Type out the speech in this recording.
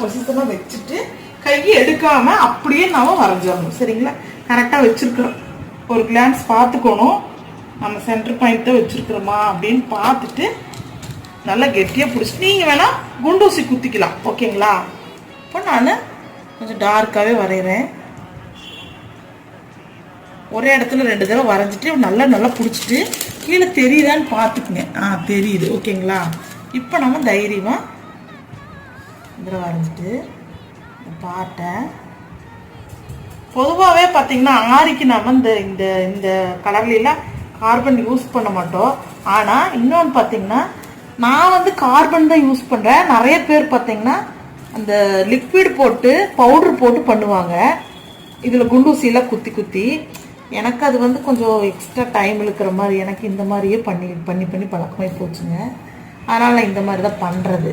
பொசிஷனாக வச்சுட்டு கையை எடுக்காம அப்படியே நாம வரைஞ்சிடணும். சரிங்களா? கரெக்டாக வச்சிருக்கிறோம், ஒரு கிளான்ஸ் பார்த்துக்கணும். நம்ம சென்டர் பாயிண்ட்டை வச்சிருக்கிறோமா அப்படின்னு பார்த்துட்டு நல்லா கெட்டியாக பிடிச்சி நீங்கள் வேணால் குண்டூசி குத்திக்கலாம். ஓகேங்களா? இப்போ நான் கொஞ்சம் டார்க்காகவே வரைகிறேன். ஒரே இடத்துல 2 தடவை வரைஞ்சிட்டு நல்லா நல்லா பிடிச்சிட்டு கீழே தெரியுதான்னு பார்த்துக்குங்க. தெரியுது. ஓகேங்களா? இப்போ நம்ம தைரியமாக இதில் வரைஞ்சிட்டு பாட்டை பொதுவாகவே பார்த்தீங்கன்னா ஆரிக்கு நம்ம இந்த இந்த கலர்லாம் கார்பன் யூஸ் பண்ண மாட்டோம். ஆனால் இன்னொன்று பார்த்தீங்கன்னா நான் வந்து கார்பன் தான் யூஸ் பண்ணுறேன். நிறைய பேர் பார்த்தீங்கன்னா அந்த லிக்விட் போட்டு பவுடர் போட்டு பண்ணுவாங்க இதில் குண்டூசியெல்லாம் குத்தி குத்தி. எனக்கு அது வந்து கொஞ்சம் எக்ஸ்ட்ரா டைம் இழுக்கிற மாதிரி, எனக்கு இந்த மாதிரியே பண்ணி பண்ணி பண்ணி பழக்கமாகி போச்சுங்க. அதனால் நான் இந்த மாதிரி தான் பண்ணுறது.